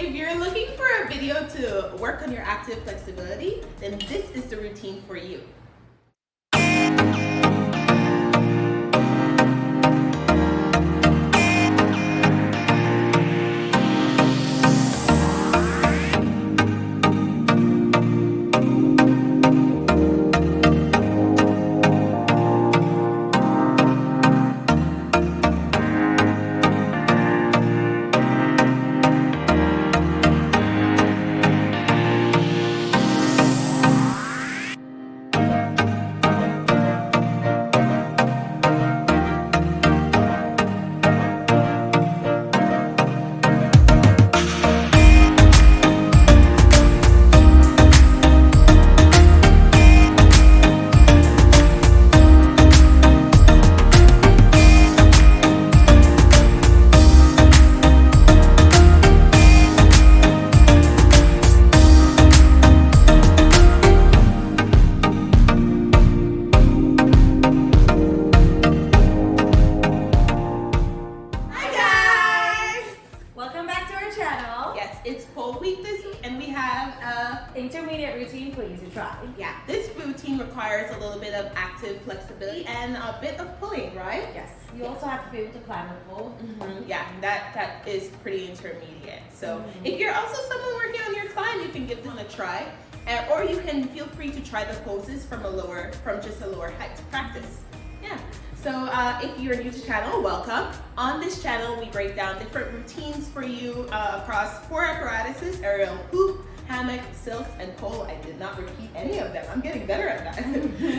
If you're looking for a video to work on your active flexibility, then this is the routine for you. It's pole week this week, and we have a intermediate routine for you to try. Yeah, this routine requires a little bit of active flexibility and a bit of pulling, right? Yes. You also have to be able to climb a pole. Yeah, that is pretty intermediate. So if you're also someone working on your climb, you can give them a try, or you can feel free to try the poses from just a lower height to practice. Yeah. So if you're new to the channel, welcome. On this channel, we break down different routines for you across 4 apparatuses: aerial hoop, hammock, silks, and pole. I did not repeat any of them. I'm getting better at that.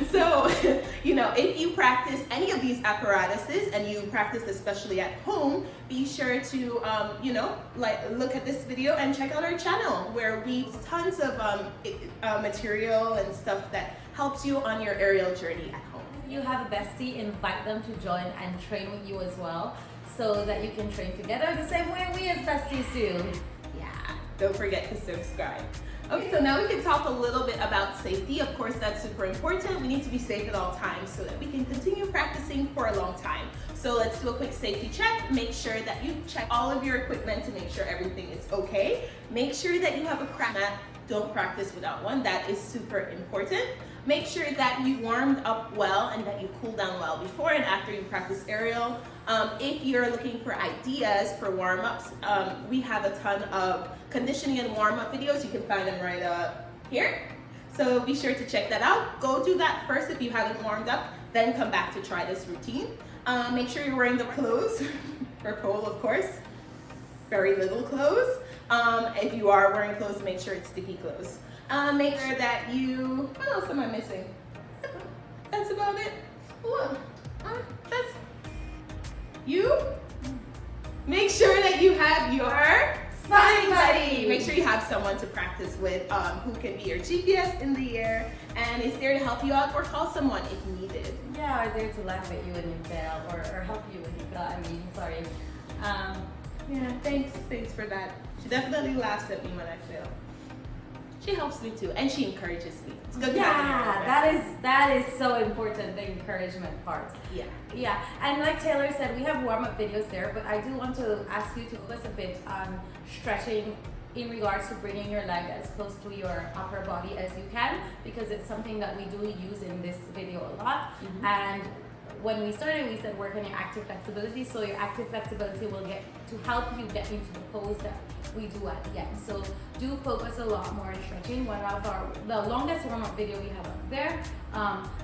So, if you practice any of these apparatuses and you practice especially at home, be sure to, look at this video and check out our channel where we use tons of material and stuff that helps you on your aerial journey at home. You have a bestie, invite them to join and train with you as well, so that you can train together the same way we as besties do. Yeah, don't forget to subscribe. Okay, so now we can talk a little bit about safety. Of course, that's super important. We need to be safe at all times so that we can continue practicing for a long time. So let's do a quick safety check. Make sure that you check all of your equipment to make sure everything is okay. Make sure that you have a crash mat. Don't practice without one. That is super important. Make sure that you warmed up well and that you cool down well before and after you practice aerial. If you're looking for ideas for warm-ups, we have a ton of conditioning and warm-up videos. You can find them right here. So be sure to check that out. Go do that first if you haven't warmed up, then come back to try this routine. Make sure you're wearing the clothes for pole, of course. Very little clothes. If you are wearing clothes, make sure it's sticky clothes. Make sure that you, what else am I missing? That's about it. Look, that's you. Make sure that you have your spine buddy. Make sure you have someone to practice with who can be your GPS in the air and is there to help you out, or call someone if needed. Yeah, or there to laugh at you when you fail, or help you when you fail. Sorry. Yeah, thanks for that. She definitely laughs at me when I fail. She helps me too, and she encourages me. It's good. Yeah, that is so important, the encouragement part. Yeah, and like Taylor said, we have warm-up videos there, but I do want to ask you to focus a bit on stretching in regards to bringing your leg as close to your upper body as you can, because it's something that we do use in this video a lot. And when we started, we said work on your active flexibility, so your active flexibility will get to help you get into the pose that we do at the end. So do focus a lot more on stretching. One of the longest warm-up video we have up there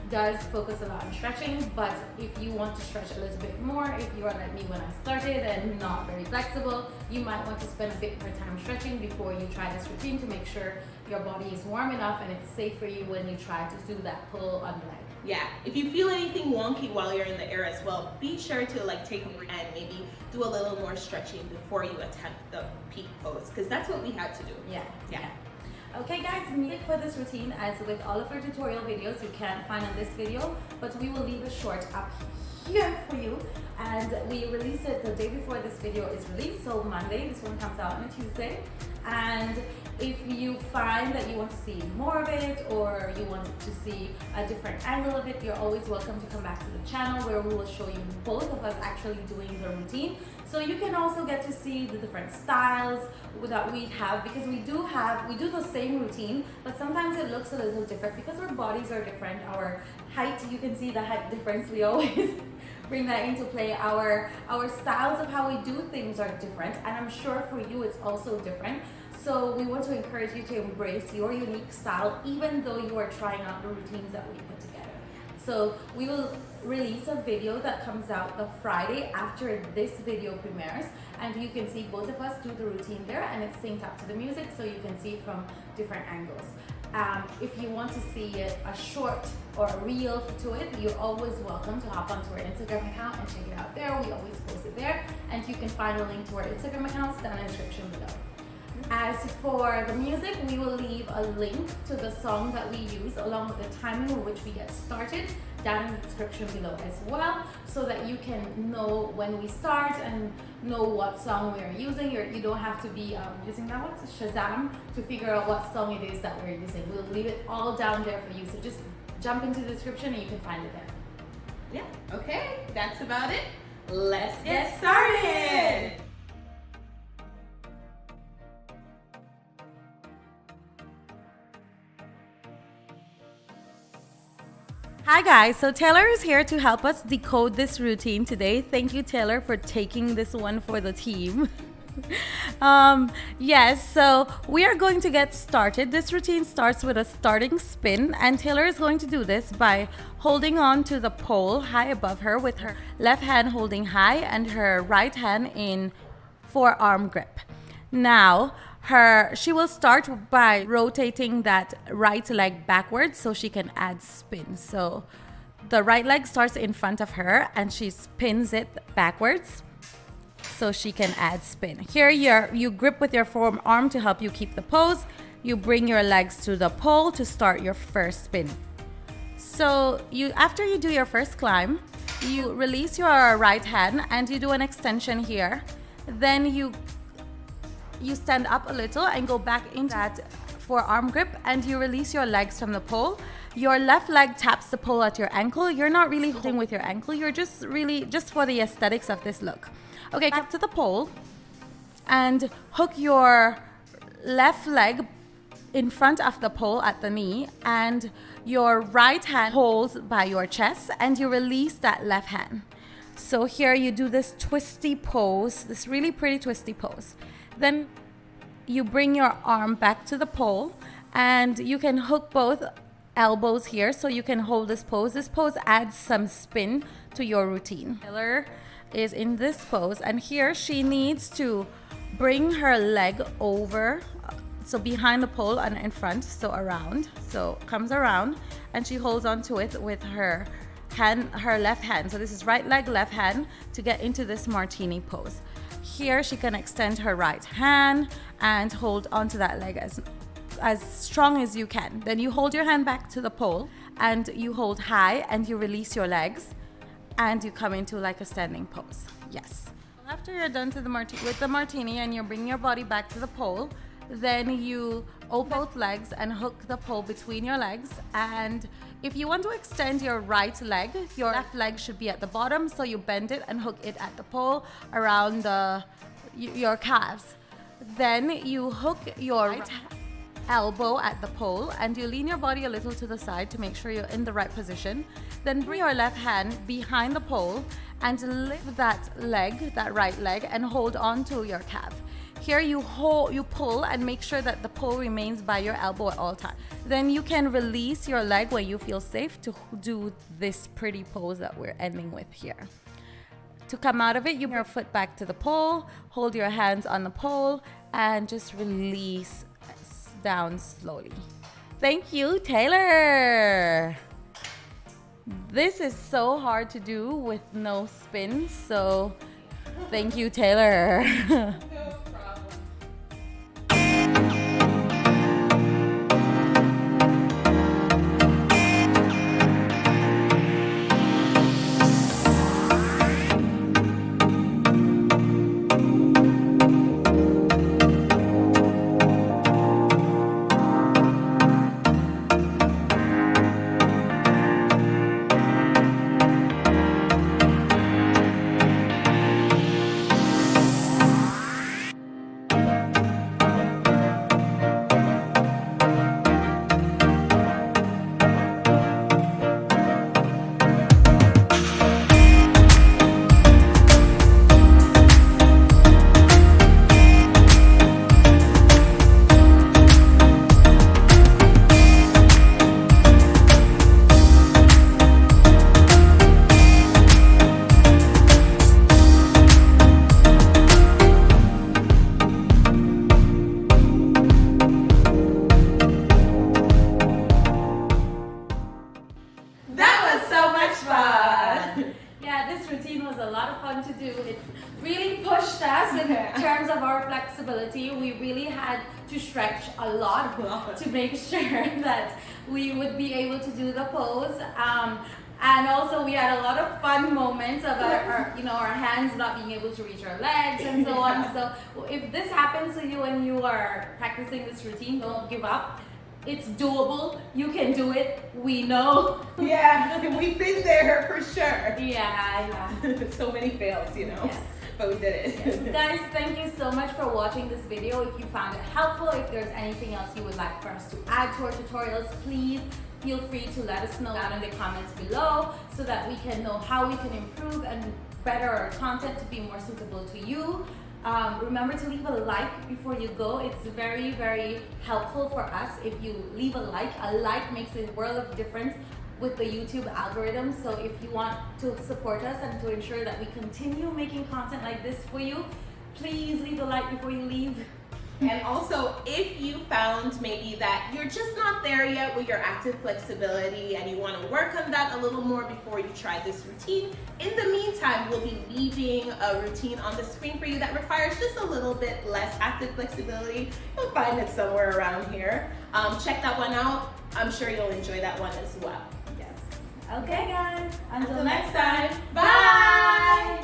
does focus a lot on stretching, but if you want to stretch a little bit more, if you are like me when I started and not very flexible, you might want to spend a bit more time stretching before you try this routine to make sure your body is warm enough and it's safe for you when you try to do that pull on the leg. Yeah, if you feel anything wonky while you're in the air as well, be sure to take a break and maybe do a little more stretching before you attempt the peak pose, because that's what we had to do. Yeah. Okay guys, music for this routine, as with all of our tutorial videos, you can't find on this video, but we will leave a short up here for you, and we release it the day before this video is released, so Monday. This one comes out on a Tuesday, And if you find that you want to see more of it, or you want to see a different angle of it, you're always welcome to come back to the channel, where we will show you both of us actually doing the routine. So you can also get to see the different styles that we have, because we do the same routine, but sometimes it looks a little different because our bodies are different. Our height, you can see the height difference. We always bring that into play. Our styles of how we do things are different, and I'm sure for you it's also different. So we want to encourage you to embrace your unique style, even though you are trying out the routines that we put together. So we will release a video that comes out the Friday after this video premieres, and you can see both of us do the routine there, and it's synced up to the music, so you can see it from different angles. If you want to see a short or a reel to it, you're always welcome to hop onto our Instagram account and check it out there. We always post it there, and you can find a link to our Instagram accounts down in the description below. As for the music, we will leave a link to the song that we use, along with the timing in which we get started, down in the description below as well, so that you can know when we start and know what song we are using. You don't have to be using that one, Shazam, to figure out what song it is that we're using. We'll leave it all down there for you, so just jump into the description and you can find it there. Yeah, okay, that's about it. Let's get started. Hi guys, so Taylor is here to help us decode this routine today. Thank you, Taylor, for taking this one for the team. Yes, so we are going to get started. This routine starts with a starting spin, and Taylor is going to do this by holding on to the pole high above her with her left hand holding high and her right hand in forearm grip. Now, she will start by rotating that right leg backwards so she can add spin. So the right leg starts in front of her and she spins it backwards so she can add spin. Here you grip with your forearm to help you keep the pose. You bring your legs to the pole to start your first spin. So after you do your first climb, you release your right hand and you do an extension here. Then you stand up a little and go back into that forearm grip, and you release your legs from the pole. Your left leg taps the pole at your ankle. You're not really holding with your ankle. You're just for the aesthetics of this look. Okay, back to the pole and hook your left leg in front of the pole at the knee, and your right hand holds by your chest, and you release that left hand. So here you do this twisty pose, this really pretty twisty pose. Then you bring your arm back to the pole, and you can hook both elbows here so you can hold this pose. This pose adds some spin to your routine. Taylor is in this pose, and here she needs to bring her leg over, so behind the pole and in front, so around. So comes around, and she holds on to it with her left hand. So this is right leg, left hand to get into this martini pose. Here she can extend her right hand and hold onto that leg as strong as you can. Then you hold your hand back to the pole and you hold high and you release your legs and you come into like a standing pose. Yes. After you're done with the martini and you bring your body back to the pole, then you open both legs and hook the pole between your legs. And if you want to extend your right leg, your left leg should be at the bottom, so you bend it and hook it at the pole around your calves. Then you hook your right elbow at the pole and you lean your body a little to the side to make sure you're in the right position. Then bring your left hand behind the pole and lift that leg, that right leg, and hold on to your calf. Here you pull and make sure that the pole remains by your elbow at all times. Then you can release your leg when you feel safe to do this pretty pose that we're ending with here. To come out of it, you bring your foot back to the pole, hold your hands on the pole, and just release down slowly. Thank you, Taylor. This is so hard to do with no spin, so thank you, Taylor. flexibility. We really had to stretch a lot to make sure that we would be able to do the pose. And also we had a lot of fun moments of our hands not being able to reach our legs and so on. So if this happens to you and you are practicing this routine, don't give up. It's doable. You can do it. We know. Yeah, we've been there for sure. Yeah. So many fails, Yes. But we did it. Yes. Guys, thank you so much for watching this video. If you found it helpful, if there's anything else you would like for us to add to our tutorials, please feel free to let us know down in the comments below so that we can know how we can improve and better our content to be more suitable to you. Remember to leave a like before you go. It's very, very helpful for us if you leave a like. A like makes a world of difference with the YouTube algorithm. So if you want to support us and to ensure that we continue making content like this for you, please leave a like before you leave. And also, if you found maybe that you're just not there yet with your active flexibility and you want to work on that a little more before you try this routine, in the meantime, we'll be leaving a routine on the screen for you that requires just a little bit less active flexibility. You'll find it somewhere around here. Check that one out. I'm sure you'll enjoy that one as well. Yes. Okay, guys. Until next time. Bye.